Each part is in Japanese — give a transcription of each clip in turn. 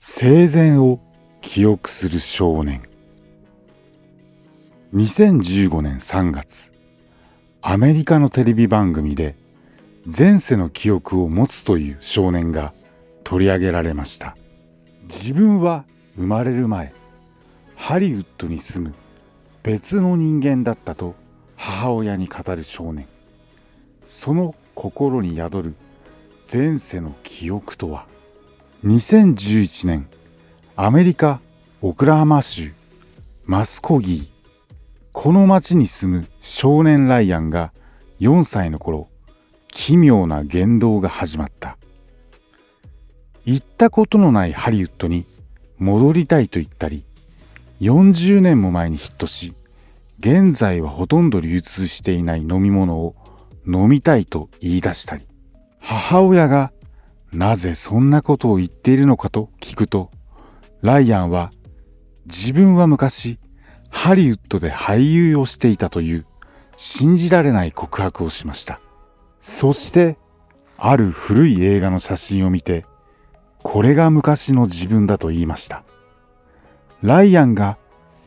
生前を記憶する少年。2015年3月、アメリカのテレビ番組で前世の記憶を持つという少年が取り上げられました。自分は生まれる前、ハリウッドに住む別の人間だったと母親に語る少年。その心に宿る前世の記憶とは。2011年、アメリカ・オクラハマ州マスコギー。この町に住む少年ライアンが4歳の頃、奇妙な言動が始まった。行ったことのないハリウッドに戻りたいと言ったり、40年も前にヒットし、現在はほとんど流通していない飲み物を飲みたいと言い出したり、母親がなぜそんなことを言っているのかと聞くと、ライアンは自分は昔ハリウッドで俳優をしていたという信じられない告白をしました。そしてある古い映画の写真を見て、これが昔の自分だと言いました。ライアンが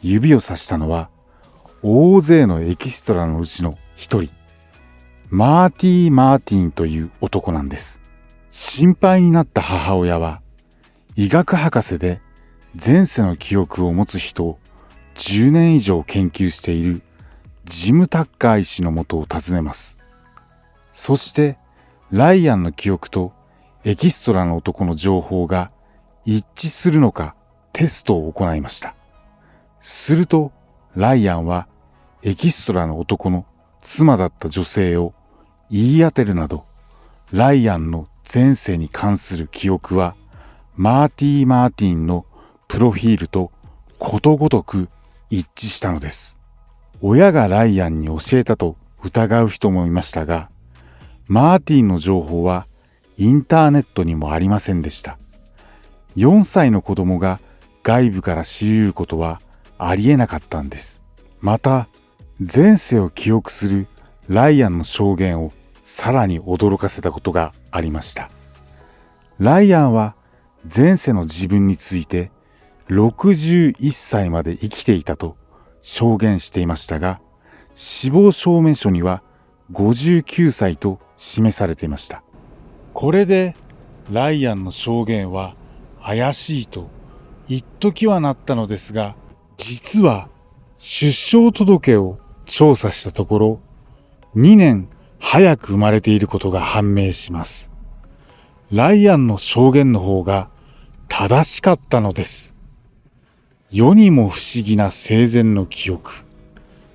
指をさしたのは大勢のエキストラのうちの一人、マーティ・マーティンという男なんです。心配になった母親は、医学博士で前世の記憶を持つ人を10年以上研究しているジム・タッカー医師のもとを訪ねます。そしてライアンの記憶とエキストラの男の情報が一致するのかテストを行いました。するとライアンはエキストラの男の妻だった女性を言い当てるなど、ライアンの前世に関する記憶はマーティ・マーティンのプロフィールとことごとく一致したのです。親がライアンに教えたと疑う人もいましたが、マーティンの情報はインターネットにもありませんでした。4歳の子供が外部から知り得ることはありえなかったんです。また、前世を記憶するライアンの証言をさらに驚かせたことがありました。ライアンは前世の自分について61歳まで生きていたと証言していましたが、死亡証明書には59歳と示されていました。これでライアンの証言は怪しいと一時はなったのですが、実は出生届を調査したところ、2年早く生まれていることが判明します。ライアンの証言の方が正しかったのです。世にも不思議な生前の記憶。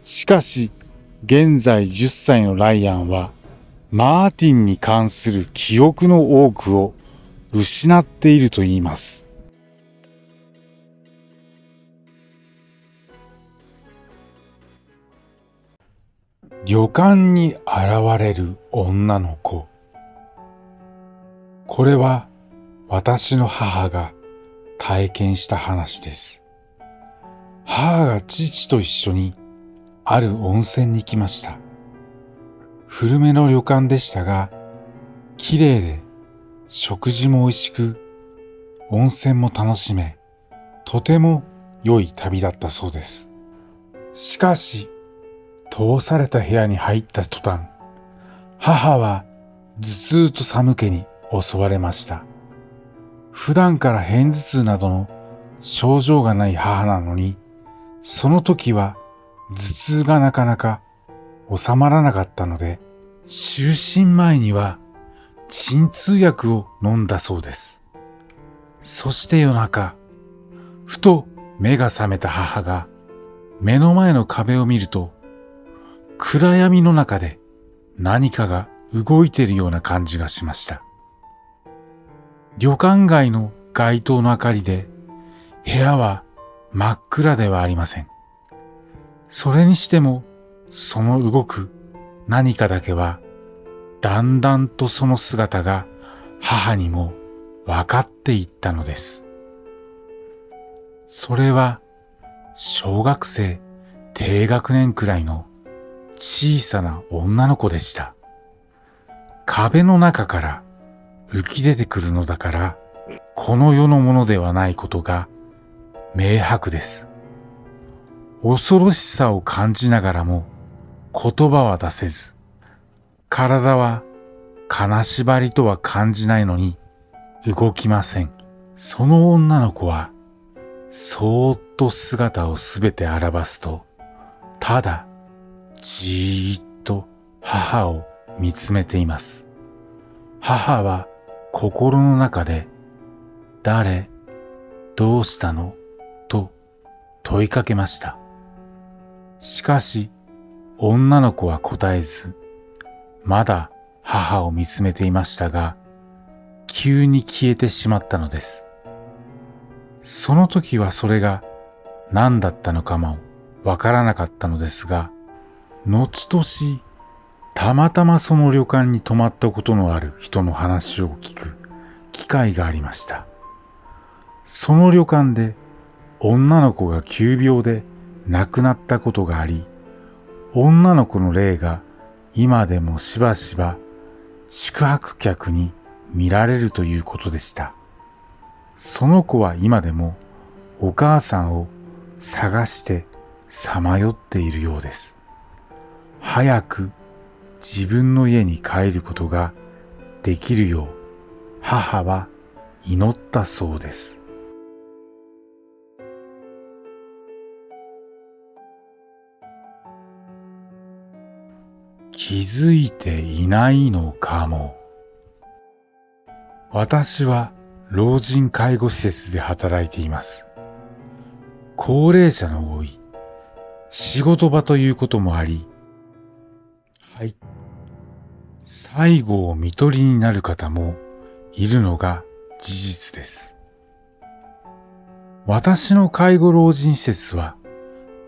しかし、現在10歳のライアンは、マーティンに関する記憶の多くを失っていると言います。旅館に現れる女の子。これは私の母が体験した話です。母が父と一緒にある温泉に行きました。古めの旅館でしたが、綺麗で食事も美味しく、温泉も楽しめ、とても良い旅だったそうです。しかし、通された部屋に入った途端、母は頭痛と寒気に襲われました。普段から片頭痛などの症状がない母なのに、その時は頭痛がなかなか収まらなかったので、就寝前には鎮痛薬を飲んだそうです。そして夜中、ふと目が覚めた母が目の前の壁を見ると、暗闇の中で何かが動いているような感じがしました。旅館街の街灯の明かりで部屋は真っ暗ではありません。それにしてもその動く何かだけはだんだんとその姿が母にも分かっていったのです。それは小学生低学年くらいの小さな女の子でした。壁の中から浮き出てくるのだから、この世のものではないことが明白です。恐ろしさを感じながらも言葉は出せず、体は金縛りとは感じないのに動きません。その女の子はそーっと姿をすべて現すと、ただじーっと母を見つめています。母は心の中で、誰、どうしたのと問いかけました。しかし女の子は答えず、まだ母を見つめていましたが、急に消えてしまったのです。その時はそれが何だったのかもわからなかったのですが、後々たまたまその旅館に泊まったことのある人の話を聞く機会がありました。その旅館で女の子が急病で亡くなったことがあり、女の子の霊が今でもしばしば宿泊客に見られるということでした。その子は今でもお母さんを探してさまよっているようです。早く自分の家に帰ることができるよう母は祈ったそうです。気づいていないのかも。私は老人介護施設で働いています。高齢者の多い仕事場ということもあり、最後を看取りになる方もいるのが事実です。私の介護老人施設は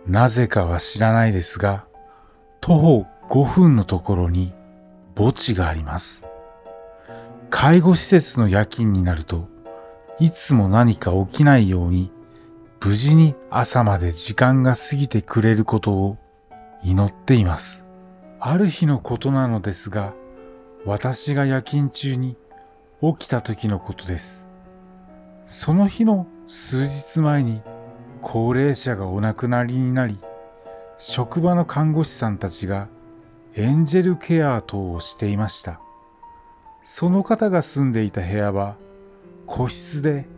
なぜかは知らないですが、徒歩5分のところに墓地があります。介護施設の夜勤になると、いつも何か起きないように、無事に朝まで時間が過ぎてくれることを祈っています。ある日のことなのですが、私が夜勤中に起きた時のことです。その日の数日前に高齢者がお亡くなりになり、職場の看護師さんたちがエンジェルケア等をしていました。その方が住んでいた部屋は個室で、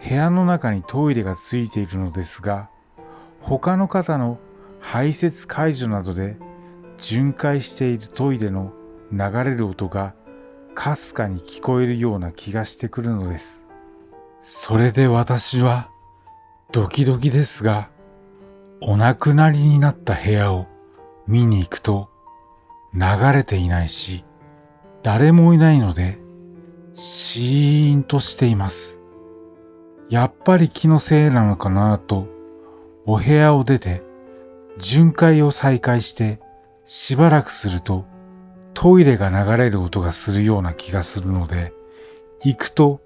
部屋の中にトイレがついているのですが、他の方の排泄介助などで巡回しているトイレの流れる音がかすかに聞こえるような気がしてくるのです。それで私はドキドキですが、お亡くなりになった部屋を見に行くと、流れていないし、誰もいないので、シーンとしています。やっぱり気のせいなのかなと、お部屋を出て、巡回を再開して、しばらくすると、トイレが流れる音がするような気がするので、行くと、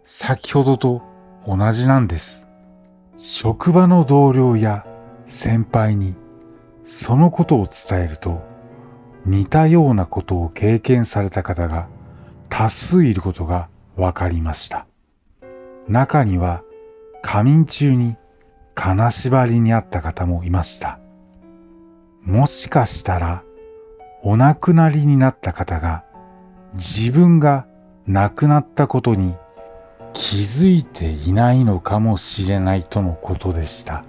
先ほどと同じなんです。職場の同僚や先輩に、そのことを伝えると、似たようなことを経験された方が多数いることが分かりました。中には仮眠中に金縛りにあった方もいました。もしかしたらお亡くなりになった方が自分が亡くなったことに気づいていないのかもしれないとのことでした。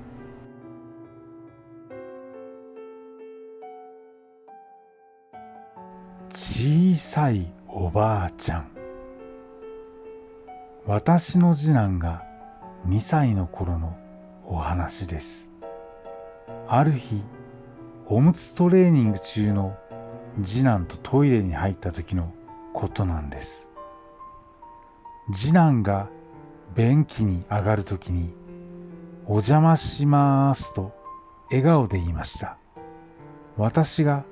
小さいおばあちゃん。私の次男が2歳の頃のお話です。ある日、おむつトレーニング中の次男とトイレに入った時のことなんです。次男が便器に上がる時に、お邪魔しますと笑顔で言いました。私が、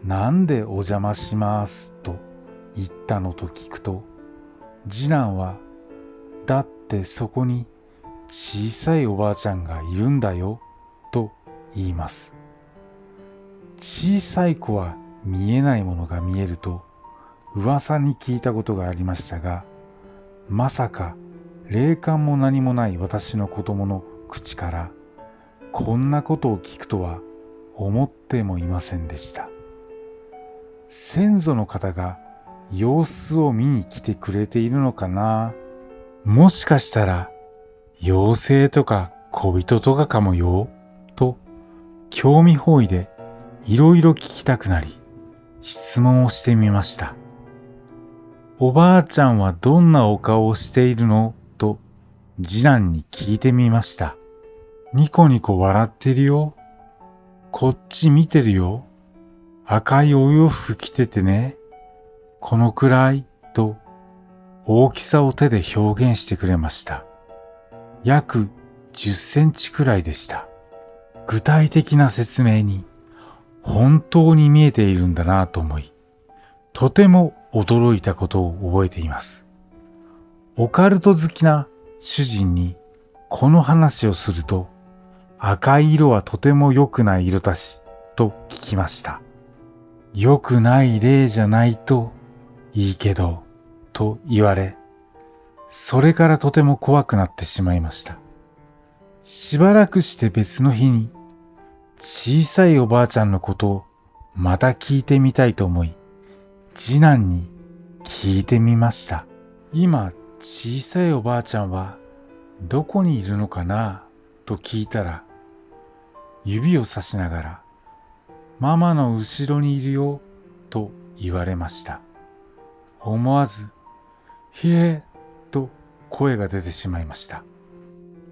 なんでお邪魔しますと言ったのと聞くと、次男は、だってそこに小さいおばあちゃんがいるんだよと言います。小さい子は見えないものが見えると噂に聞いたことがありましたが、まさか霊感も何もない私の子供の口からこんなことを聞くとは思ってもいませんでした。先祖の方が様子を見に来てくれているのかな。もしかしたら妖精とか小人とかかもよ、と興味本位でいろいろ聞きたくなり質問をしてみました。おばあちゃんはどんなお顔をしているのと次男に聞いてみました。ニコニコ笑ってるよ。こっち見てるよ。赤いお洋服着ててね。このくらいと大きさを手で表現してくれました。約10センチくらいでした。具体的な説明に本当に見えているんだなと思い、とても驚いたことを覚えています。オカルト好きな主人にこの話をすると、赤い色はとても良くない色だし、と聞きました。良くない霊じゃないといいけど、と言われ、それからとても怖くなってしまいました。しばらくして別の日に、小さいおばあちゃんのことをまた聞いてみたいと思い、次男に聞いてみました。今、小さいおばあちゃんはどこにいるのかなと聞いたら、指をさしながら、ママの後ろにいるよと言われました。思わず、ひえと声が出てしまいました。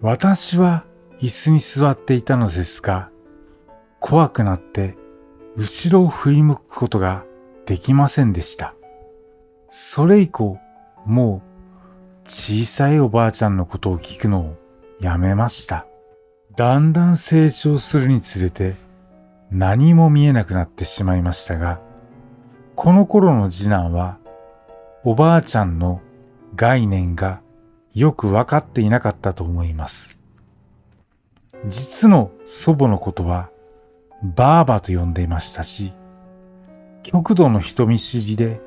私は椅子に座っていたのですが、怖くなって後ろを振り向くことができませんでした。それ以降、もう小さいおばあちゃんのことを聞くのをやめました。だんだん成長するにつれて何も見えなくなってしまいましたが、この頃の次男はおばあちゃんの概念がよくわかっていなかったと思います。実の祖母のことはばあばと呼んでいましたし、極度の人見知りで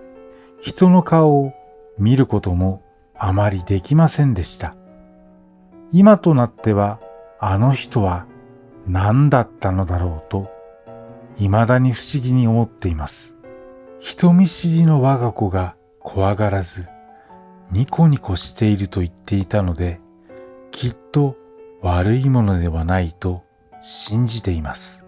人の顔を見ることもあまりできませんでした。今となってはあの人は何だったのだろうと未だに不思議に思っています。人見知りの我が子が怖がらずニコニコしていると言っていたので、きっと悪いものではないと信じています。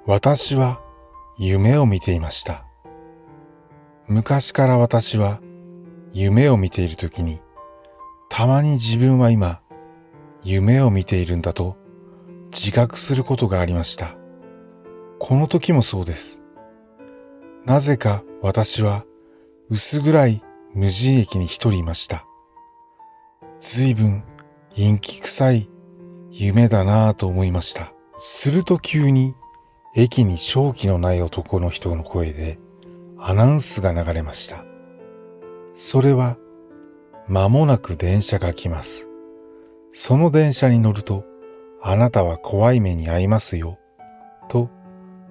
私は夢を見ていました。昔から私は夢を見ているときに、たまに自分は今夢を見ているんだと自覚することがありました。この時もそうです。なぜか私は薄暗い無人駅に一人いました。ずいぶん陰気臭い夢だなぁと思いました。すると急に駅に正気のない男の人の声でアナウンスが流れました。それは、間もなく電車が来ます。その電車に乗ると、あなたは怖い目に遭いますよ、と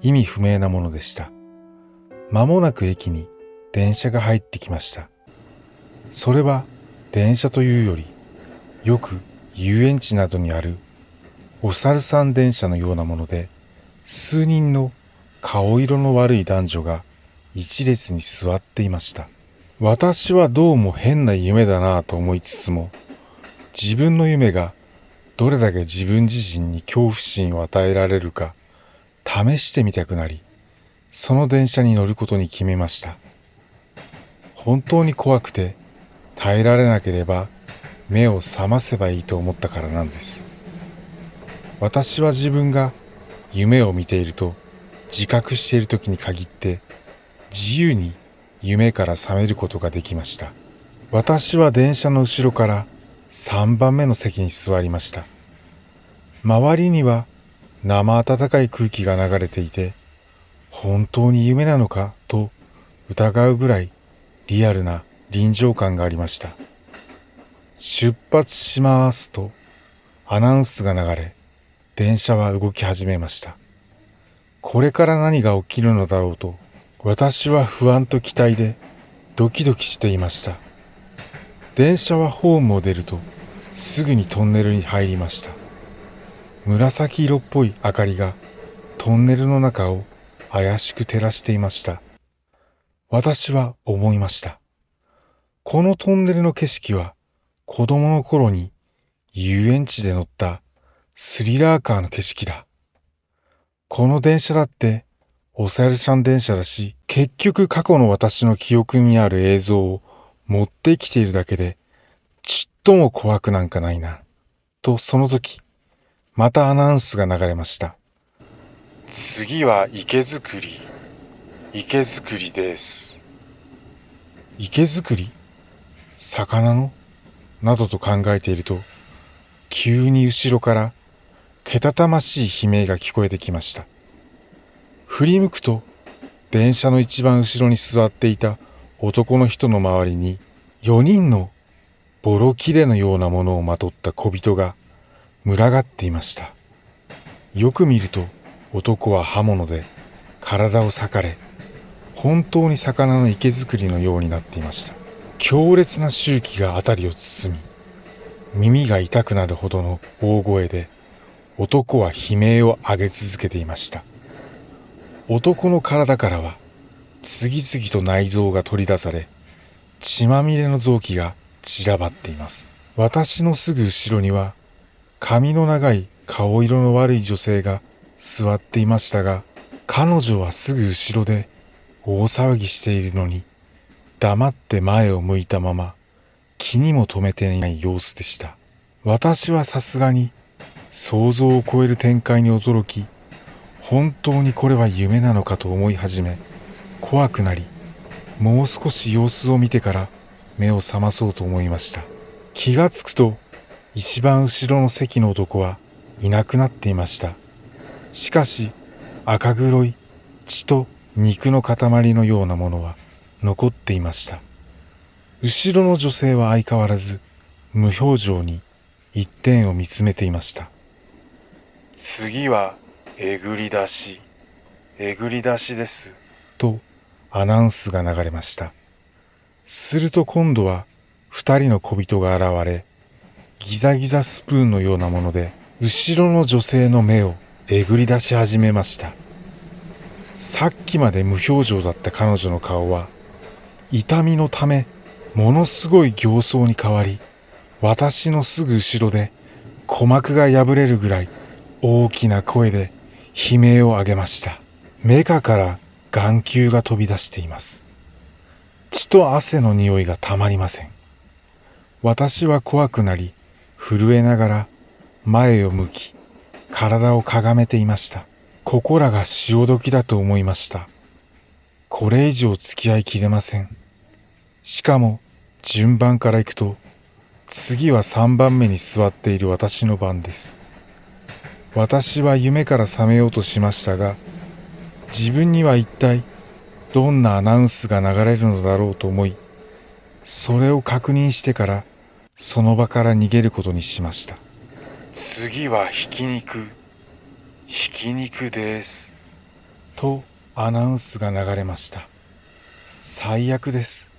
意味不明なものでした。間もなく駅に電車が入ってきました。それは電車というより、よく遊園地などにあるお猿さん電車のようなもので、数人の顔色の悪い男女が一列に座っていました。私はどうも変な夢だなぁと思いつつも、自分の夢がどれだけ自分自身に恐怖心を与えられるか試してみたくなり、その電車に乗ることに決めました。本当に怖くて耐えられなければ目を覚ませばいいと思ったからなんです。私は自分が夢を見ていると自覚しているときに限って自由に夢から覚めることができました。私は電車の後ろから3番目の席に座りました。周りには生暖かい空気が流れていて、本当に夢なのかと疑うぐらいリアルな臨場感がありました。出発しますとアナウンスが流れ、電車は動き始めました。これから何が起きるのだろうと、私は不安と期待でドキドキしていました。電車はホームを出ると、すぐにトンネルに入りました。紫色っぽい明かりがトンネルの中を怪しく照らしていました。私は思いました。このトンネルの景色は子供の頃に遊園地で乗ったスリラーカーの景色だ。この電車だっておさるさん電車だし、結局過去の私の記憶にある映像を持ってきているだけで、ちっとも怖くなんかないな。とその時、またアナウンスが流れました。次は池作り。池作りです。池作り？魚の？などと考えていると、急に後ろからけたたましい悲鳴が聞こえてきました。振り向くと、電車の一番後ろに座っていた男の人の周りに4人のボロ切れのようなものをまとった小人が群がっていました。よく見ると男は刃物で体を裂かれ、本当に魚の池作りのようになっていました。強烈な臭気が辺りを包み、耳が痛くなるほどの大声で男は悲鳴を上げ続けていました。男の体からは次々と内臓が取り出され、血まみれの臓器が散らばっています。私のすぐ後ろには髪の長い顔色の悪い女性が座っていましたが、彼女はすぐ後ろで大騒ぎしているのに、黙って前を向いたまま気にも留めていない様子でした。私はさすがに想像を超える展開に驚き、本当にこれは夢なのかと思い始め、怖くなり、もう少し様子を見てから目を覚まそうと思いました。気がつくと、一番後ろの席の男はいなくなっていました。しかし、赤黒い血と肉の塊のようなものは残っていました。後ろの女性は相変わらず無表情に一点を見つめていました。次はえぐり出しです。とアナウンスが流れました。すると今度は二人の小人が現れ、ギザギザスプーンのようなもので後ろの女性の目をえぐり出し始めました。さっきまで無表情だった彼女の顔は痛みのためものすごい形相に変わり、私のすぐ後ろで鼓膜が破れるぐらい大きな声で悲鳴を上げました。メカから眼球が飛び出しています。血と汗の匂いがたまりません。私は怖くなり、震えながら前を向き、体をかがめていました。ここらが潮時だと思いました。これ以上付き合いきれません。しかも順番から行くと、次は3番目に座っている私の番です。私は夢から覚めようとしましたが、自分には一体どんなアナウンスが流れるのだろうと思い、それを確認してからその場から逃げることにしました。次はひき肉です。とアナウンスが流れました。最悪です。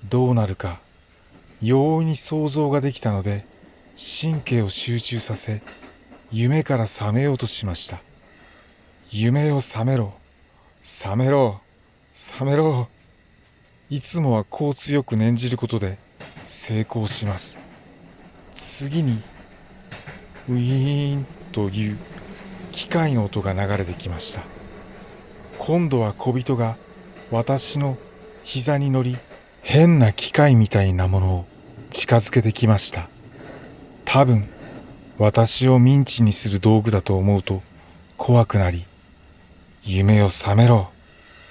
どうなるか容易に想像ができたので、神経を集中させ、夢から覚めようとしました。夢を覚めろ、覚めろ、覚めろ。いつもはこう強く念じることで成功します。次に、ウィーンという機械の音が流れてきました。今度は小人が私の膝に乗り、変な機械みたいなものを近づけてきました。多分、私をミンチにする道具だと思うと怖くなり、夢を覚めろ、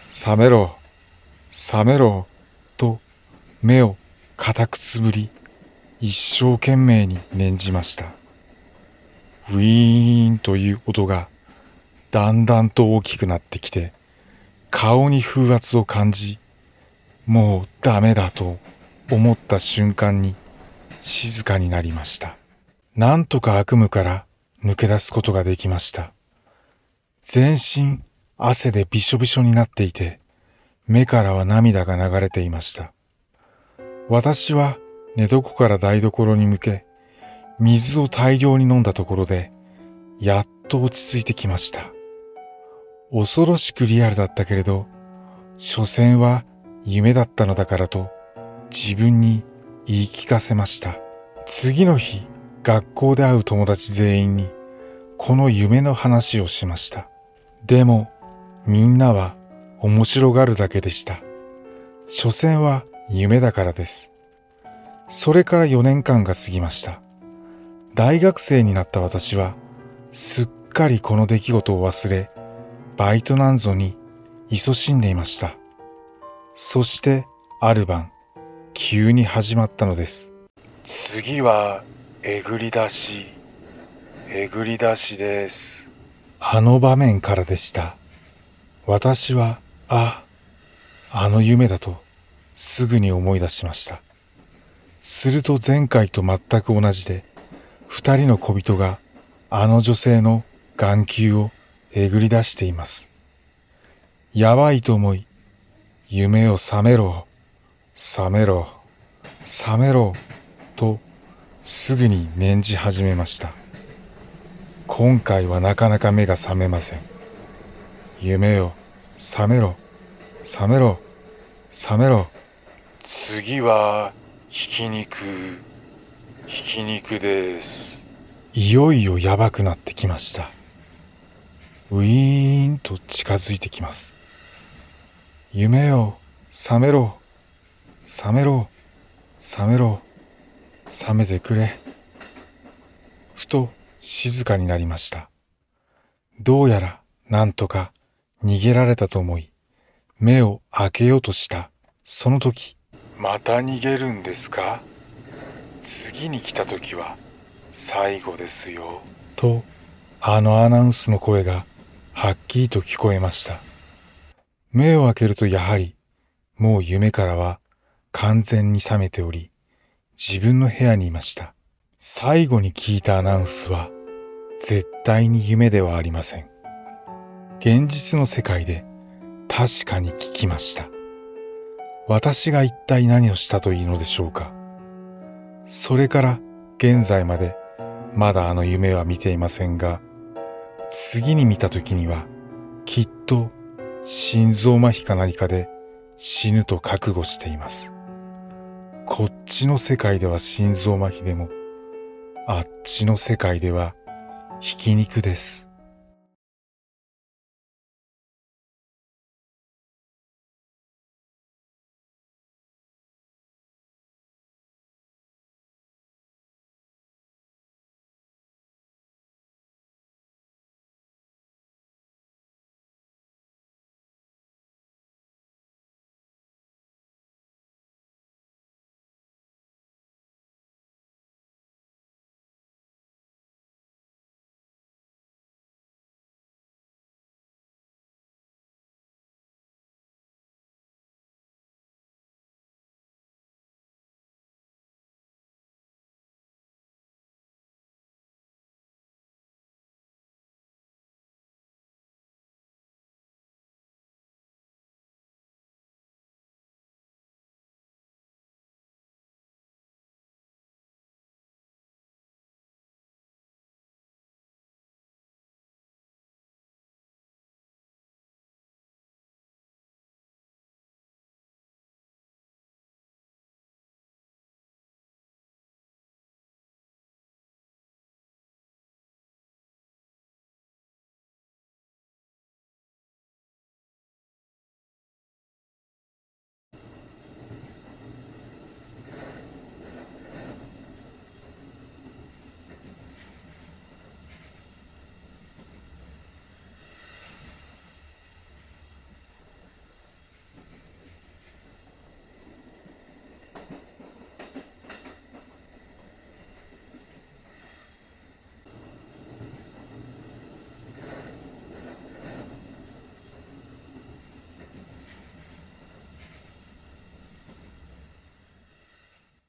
覚めろ、覚めろ、と目を固くつぶり、一生懸命に念じました。ウィーンという音がだんだんと大きくなってきて、顔に風圧を感じ、もうダメだと思った瞬間に静かになりました。なんとか悪夢から抜け出すことができました。全身汗でびしょびしょになっていて、目からは涙が流れていました。私は寝床から台所に向け、水を大量に飲んだところで、やっと落ち着いてきました。恐ろしくリアルだったけれど、所詮は夢だったのだからと自分に言い聞かせました。次の日、学校で会う友達全員にこの夢の話をしました。でも、みんなは面白がるだけでした。所詮は夢だからです。それから4年間が過ぎました。大学生になった私は、すっかりこの出来事を忘れ、バイトなんぞに勤しんでいました。そしてある晩、急に始まったのです。次はえぐり出しです。あの場面からでした。私は、あの夢だとすぐに思い出しました。すると前回と全く同じで、2人の小人があの女性の眼球をえぐり出しています。やばいと思い、夢を覚めろ、覚めろ、覚めろ、とすぐに念じ始めました。今回はなかなか目が覚めません。夢を覚めろ、覚めろ、覚めろ。次はひき肉です。いよいよやばくなってきました。ウィーンと近づいてきます。夢を覚めろ、覚めろ、覚めろ、覚めてくれ。ふと静かになりました。どうやらなんとか逃げられたと思い、目を開けようとしたその時、また逃げるんですか？次に来た時は最後ですよ。と、あのアナウンスの声がはっきりと聞こえました。目を開けるとやはり、もう夢からは完全に覚めており、自分の部屋にいました。最後に聞いたアナウンスは、絶対に夢ではありません。現実の世界で確かに聞きました。私が一体何をしたというのでしょうか。それから現在までまだあの夢は見ていませんが、次に見た時にはきっと心臓麻痺か何かで死ぬと覚悟しています。こっちの世界では心臓麻痺でも、あっちの世界ではひき肉です。